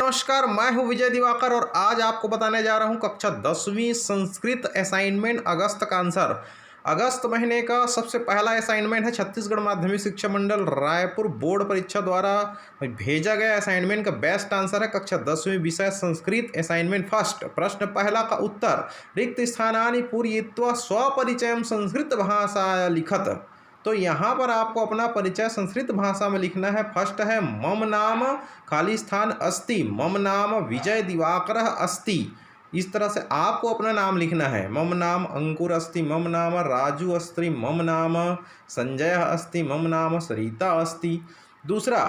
नमस्कार, मैं हूं विजय दिवाकर और आज आपको बताने जा रहा हूं कक्षा 10वीं संस्कृत असाइनमेंट अगस्त का आंसर। अगस्त महीने का सबसे पहला असाइनमेंट है छत्तीसगढ़ माध्यमिक शिक्षा मंडल रायपुर बोर्ड परीक्षा द्वारा भेजा गया असाइनमेंट का बेस्ट आंसर है कक्षा 10वीं विषय संस्कृत असाइनमेंट फर्स्ट। प्रश्न पहला का उत्तर रिक्त स्थानानि पूरयित्वा स्वपरिचयं संस्कृत भाषा लिखत। तो यहाँ पर आपको अपना परिचय संस्कृत भाषा में लिखना है। फर्स्ट है मम नाम खाली स्थान अस्ति, मम नाम विजय दिवाकर अस्ति। इस तरह से आपको अपना नाम लिखना है। मम नाम अंकुर अस्ति, मम नाम राजू अस्ति, मम नाम संजय अस्ति, मम नाम सरिता अस्ति। दूसरा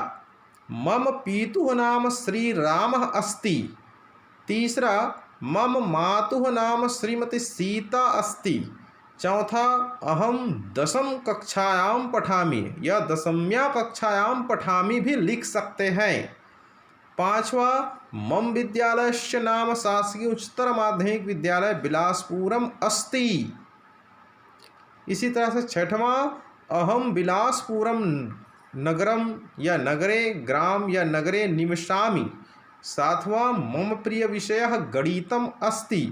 मम पितुः नाम श्री राम अस्ति। तीसरा मम मातुः नाम श्रीमती सीता अस्ति। चौथा अहम दशम कक्षायां पठामि या दशम्या कक्षायां पठामि भी लिख सकते हैं। पांचवा मम विद्यालयस्य नाम शासकीय उच्चतर माध्यमिक विद्यालय बिलासपुरम अस्ति। इसी तरह से छठवां अहम बिलासपुरम नगरम या नगरे ग्राम या नगरे निवसामि। सातवां मम प्रिय विषयः गणितम अस्ति।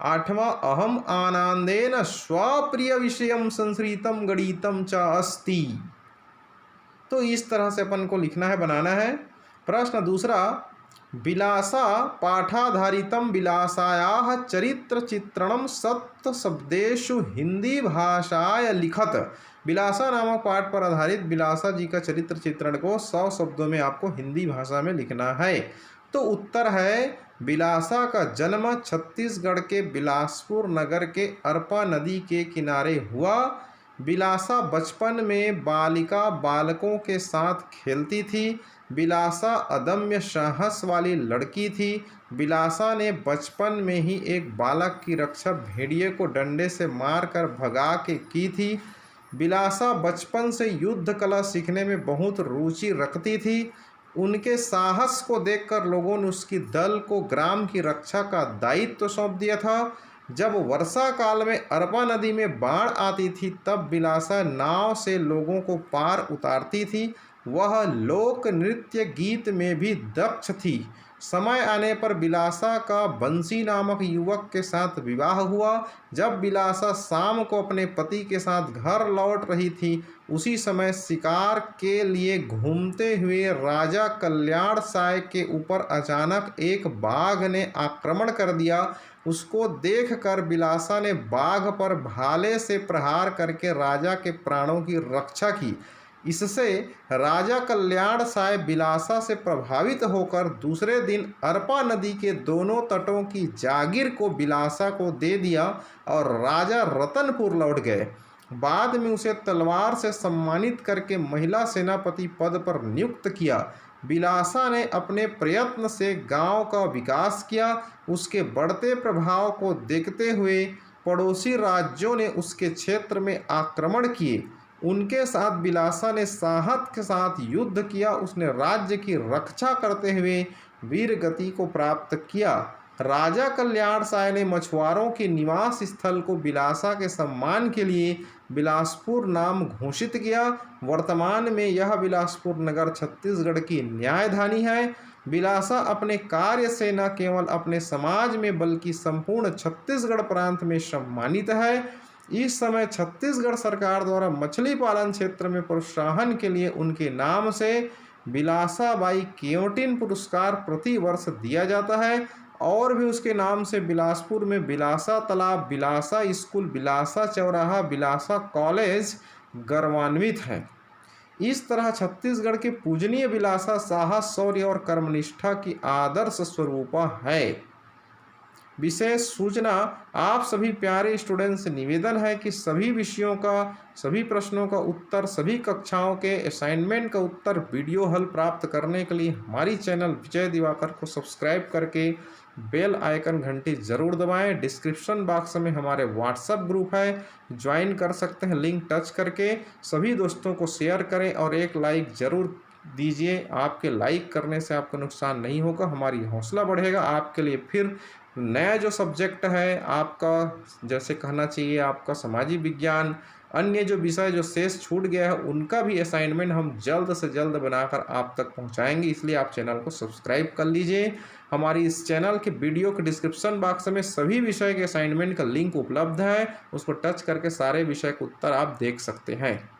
आठवां अहम आनंदेन स्वप्रिय विषयम संस्कृतम गणितम च अस्ति। तो इस तरह से अपन को लिखना है, बनाना है। प्रश्न दूसरा विलासा पाठाधारितम विलासायाः चरित्र चित्रणम सप्त शब्देषु हिंदी भाषाय लिखत। विलासा नामक पाठ पर आधारित विलासा जी का चरित्र चित्रण को 100 शब्दों में आपको हिंदी भाषा में लिखना है। तो उत्तर है बिलासा का जन्म छत्तीसगढ़ के बिलासपुर नगर के अरपा नदी के किनारे हुआ। बिलासा बचपन में बालिका बालकों के साथ खेलती थी। बिलासा अदम्य साहस वाली लड़की थी। बिलासा ने बचपन में ही एक बालक की रक्षा भेड़िए को डंडे से मारकर भगा के की थी। बिलासा बचपन से युद्ध कला सीखने में बहुत रुचि रखती थी। उनके साहस को देखकर लोगों ने उसकी दल को ग्राम की रक्षा का दायित्व सौंप दिया था। जब वर्षा काल में अरपा नदी में बाढ़ आती थी तब बिलासा नाव से लोगों को पार उतारती थी। वह लोक नृत्य गीत में भी दक्ष थी। समय आने पर बिलासा का बंसी नामक युवक के साथ विवाह हुआ। जब बिलासा शाम को अपने पति के साथ घर लौट रही थी उसी समय शिकार के लिए घूमते हुए राजा कल्याण साय के ऊपर अचानक एक बाघ ने आक्रमण कर दिया। उसको देखकर बिलासा ने बाघ पर भाले से प्रहार करके राजा के प्राणों की रक्षा की। इससे राजा कल्याण साय बिलासा से प्रभावित होकर दूसरे दिन अरपा नदी के दोनों तटों की जागीर को बिलासा को दे दिया और राजा रतनपुर लौट गए। बाद में उसे तलवार से सम्मानित करके महिला सेनापति पद पर नियुक्त किया। बिलासा ने अपने प्रयत्न से गांव का विकास किया। उसके बढ़ते प्रभाव को देखते हुए पड़ोसी राज्यों ने उसके क्षेत्र में आक्रमण किए। उनके साथ बिलासा ने साहस के साथ युद्ध किया। उसने राज्य की रक्षा करते हुए वीर गति को प्राप्त किया। राजा कल्याण साय ने मछुआरों के निवास स्थल को बिलासा के सम्मान के लिए बिलासपुर नाम घोषित किया। वर्तमान में यह बिलासपुर नगर छत्तीसगढ़ की न्यायधानी है। बिलासा अपने कार्य से न केवल अपने समाज में बल्कि संपूर्ण छत्तीसगढ़ प्रांत में सम्मानित है। इस समय छत्तीसगढ़ सरकार द्वारा मछली पालन क्षेत्र में प्रोत्साहन के लिए उनके नाम से बिलासा बाई केवटिन पुरस्कार प्रति वर्ष दिया जाता है। और भी उसके नाम से बिलासपुर में बिलासा तालाब, बिलासा स्कूल, बिलासा चौराहा, बिलासा कॉलेज गौरवान्वित हैं। इस तरह छत्तीसगढ़ के पूजनीय बिलासा साहस, शौर्य और कर्मनिष्ठा की आदर्श स्वरूपा है। विशेष सूचना आप सभी प्यारे स्टूडेंट्स से निवेदन है कि सभी विषयों का, सभी प्रश्नों का उत्तर, सभी कक्षाओं के असाइनमेंट का उत्तर वीडियो हल प्राप्त करने के लिए हमारी चैनल विजय दिवाकर को सब्सक्राइब करके बेल आइकन घंटी ज़रूर दबाएं। डिस्क्रिप्शन बॉक्स में हमारे व्हाट्सएप ग्रुप है, ज्वाइन कर सकते हैं लिंक टच करके। सभी दोस्तों को शेयर करें और एक लाइक ज़रूर दीजिए। आपके लाइक करने से आपको नुकसान नहीं होगा, हमारी हौसला बढ़ेगा आपके लिए। फिर नया जो सब्जेक्ट है आपका, जैसे कहना चाहिए आपका सामाजिक विज्ञान अन्य जो विषय जो शेष छूट गया है उनका भी असाइनमेंट हम जल्द से जल्द बनाकर आप तक पहुंचाएंगे, इसलिए आप चैनल को सब्सक्राइब कर लीजिए। हमारी इस चैनल के वीडियो के डिस्क्रिप्शन बॉक्स में सभी विषय के असाइनमेंट का लिंक उपलब्ध है, उसको टच करके सारे विषय के उत्तर आप देख सकते हैं।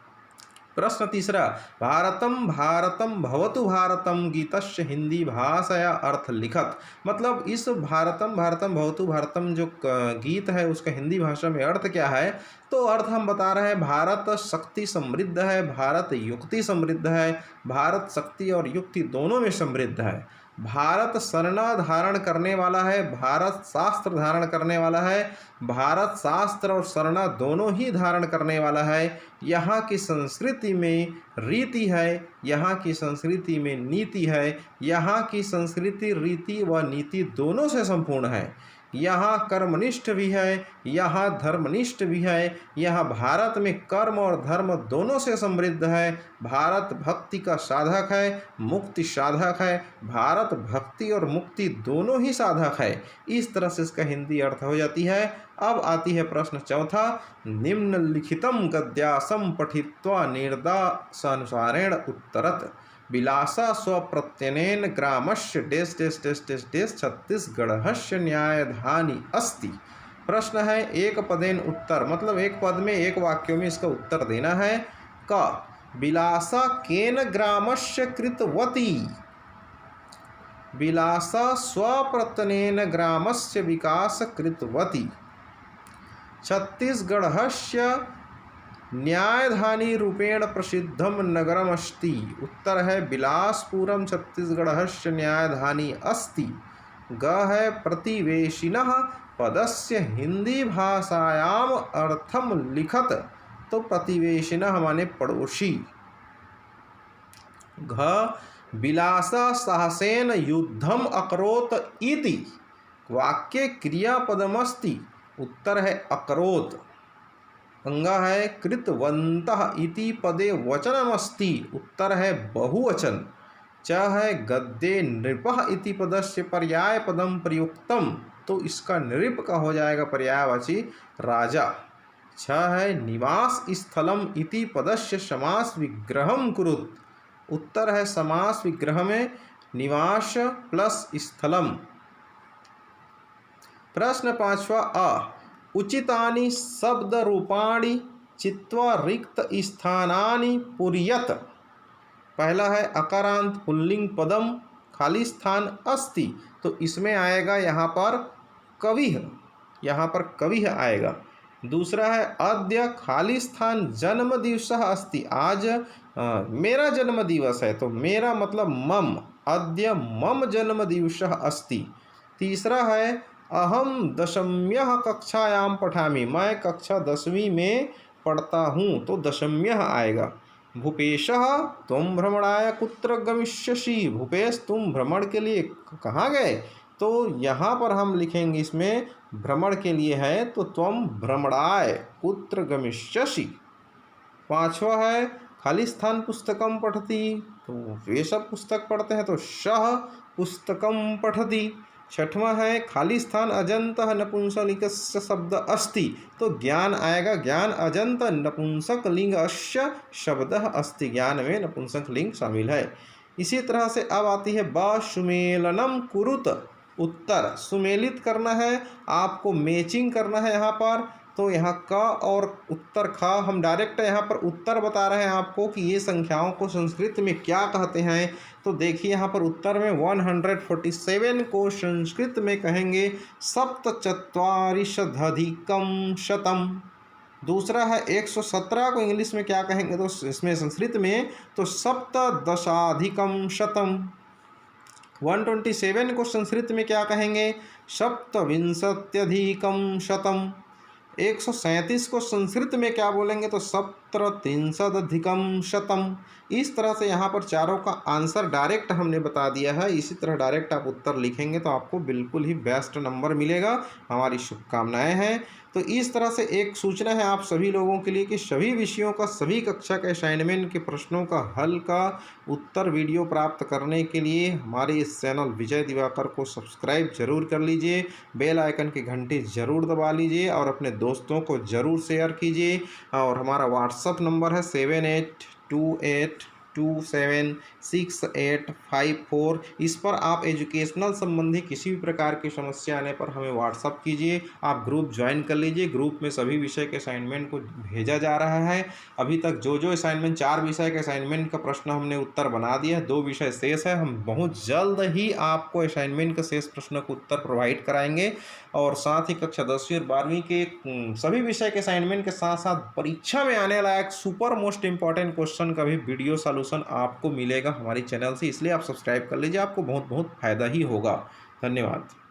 प्रश्न तीसरा, भारतम भारतम भवतु भारतम गीतस्य हिंदी भाषाया अर्थ लिखत। मतलब इस भारतम भारतम भवतु भारतम जो गीत है उसका हिंदी भाषा में अर्थ क्या है? तो अर्थ हम बता रहे हैं, भारत शक्ति समृद्ध है, भारत युक्ति समृद्ध है, भारत शक्ति और युक्ति दोनों में समृद्ध है, भारत सरना धारण करने वाला है, भारत शास्त्र धारण करने वाला है, भारत शास्त्र और सरना दोनों ही धारण करने वाला है, यहाँ की संस्कृति में रीति है, यहाँ की संस्कृति में नीति है, यहाँ की संस्कृति रीति व नीति दोनों से संपूर्ण है, यहाँ कर्मनिष्ठ भी है, यहाँ धर्मनिष्ठ भी है, यहाँ भारत में कर्म और धर्म दोनों से समृद्ध है, भारत भक्ति का साधक है, मुक्ति साधक है, भारत भक्ति और मुक्ति दोनों ही साधक है। इस तरह से इसका हिंदी अर्थ हो जाती है। अब आती है प्रश्न चौथा, निम्नलिखितम गद्यासम पठित्वा निर्देशानुसारेण उत्तरत विलासा स्वप्रत्यनेन ग्रामस्य dash dash dash dash dash छत्तीसगढ़स्य न्यायधानी अस्ति। प्रश्न है एक पदेन उत्तर, मतलब एक पद में एक वाक्यों में इसका उत्तर देना है। क विलासा केन ग्रामस्य कृतवती, विलासा स्वप्रत्यनेन ग्रामस्य विकास कृतवती, छत्तीसगढ़स्य न्यायधानी रूपेण प्रसिद्धम नगरमस्ति। उत्तर है बिलासपुरम छत्तीसगढ़स्य न्यायधानी अस्ति। ग है प्रतिवेशिनः पदस्य हिंदी भाषायाम अर्थम लिखत। तो प्रतिवेशिनः माने पड़ोसी। घ बिलासा साहसेन युद्धम अकरोत इति। वाक्य क्रियापदमस्ति। उत्तर है अकरोत। अंगा है कृतवन्तः इति पदे वचनमस्ति। उत्तर है बहुवचन। च है गद्ये नृपः इति पदस्य पर्याय पदम प्रयुक्तम। तो इसका नृप का हो जाएगा पर्यायवाची राजा। छ है निवास स्थलम इति पदस्य समास विग्रहम कुरुत। उत्तर है समास विग्रह में निवास प्लस स्थलम। प्रश्न पांचवा अ उचितानि शब्द रूपाणि चित्वा रिक्त स्थानानि पूरयत। पहला है अकारांत पुल्लिंग पदम खाली स्थान अस्ति। तो इसमें आएगा यहाँ पर कविः, यहाँ पर कविः आएगा। दूसरा है अद्य खाली स्थान जन्म दिवसः अस्ति। आज मेरा जन्म दिवस है, तो मेरा मतलब मम, अद्य मम जन्म दिवसः अस्ति। तीसरा है अहम दशम्यः कक्षायाम पठामि। मैं कक्षा 10वीं में पढ़ता हूँ, तो दशम्यः आएगा। भूपेशः तुम भ्रमणाय कुत्र गमिष्यसि। भूपेश तुम भ्रमण के लिए कहाँ गए। तो यहाँ पर हम लिखेंगे इसमें भ्रमण के लिए है, तो त्वम भ्रमणाय कुत्र गमिष्यसि। पांचवा है खाली स्थान पुस्तकम पठति। तो वे सब पुस्तक पढ़ते हैं, तो सः पुस्तकम पठति। छठवां है खाली स्थान अजंत नपुंसकलिंगस्य शब्द अस्ति। तो ज्ञान आएगा, ज्ञान अजंत नपुंसक लिंगस्य शब्द अस्ति। ज्ञान में नपुंसक लिंग शामिल है। इसी तरह से अब आती है ब सुमेलनम कुरुत। उत्तर सुमेलित करना है, आपको मैचिंग करना है यहाँ पर। तो यहाँ क और उत्तर ख, हम डायरेक्ट यहाँ पर उत्तर बता रहे हैं आपको कि ये संख्याओं को संस्कृत में क्या कहते हैं। तो देखिए यहाँ पर उत्तर में 147 को संस्कृत में कहेंगे सप्तचत्वारिंशदधिकं शतम। दूसरा है 117 को इंग्लिश में क्या कहेंगे, तो इसमें संस्कृत में तो सप्तदशाधिकं शतम। 127 को संस्कृत में क्या कहेंगे, सप्तविंशत्यधिकं शतम। 137 को संस्कृत में क्या बोलेंगे, तो उत्तर 300 इस तरह से यहाँ पर चारों का आंसर डायरेक्ट हमने बता दिया है। इसी तरह डायरेक्ट आप उत्तर लिखेंगे तो आपको बिल्कुल ही बेस्ट नंबर मिलेगा। हमारी शुभकामनाएं हैं। तो इस तरह से एक सूचना है आप सभी लोगों के लिए कि सभी विषयों का सभी कक्षा के असाइनमेंट के प्रश्नों का हल का उत्तर वीडियो प्राप्त करने के लिए हमारे इस चैनल विजय दिवाकर को सब्सक्राइब जरूर कर लीजिए, बेल आइकन की घंटी ज़रूर दबा लीजिए और अपने दोस्तों को ज़रूर शेयर कीजिए। और हमारा व्हाट्सअप नंबर है 7828276854। इस पर आप एजुकेशनल संबंधी किसी भी प्रकार की समस्या आने पर हमें व्हाट्सअप कीजिए। आप ग्रुप ज्वाइन कर लीजिए। ग्रुप में सभी विषय के असाइनमेंट को भेजा जा रहा है। अभी तक जो जो असाइनमेंट 4 विषय के असाइनमेंट का प्रश्न हमने उत्तर बना दिया है, 2 विषय शेष है। हम बहुत जल्द ही आपको असाइनमेंट के शेष प्रश्न को उत्तर प्रोवाइड कराएंगे और साथ ही कक्षा 10वीं और 12वीं के सभी विषय के असाइनमेंट के साथ साथ परीक्षा में आने लायक सुपर मोस्ट इंपॉर्टेंट क्वेश्चन का भी वीडियो सॉल्यूशन आपको मिलेगा हमारी चैनल से। इसलिए आप सब्सक्राइब कर लीजिए, आपको बहुत बहुत फायदा ही होगा। धन्यवाद।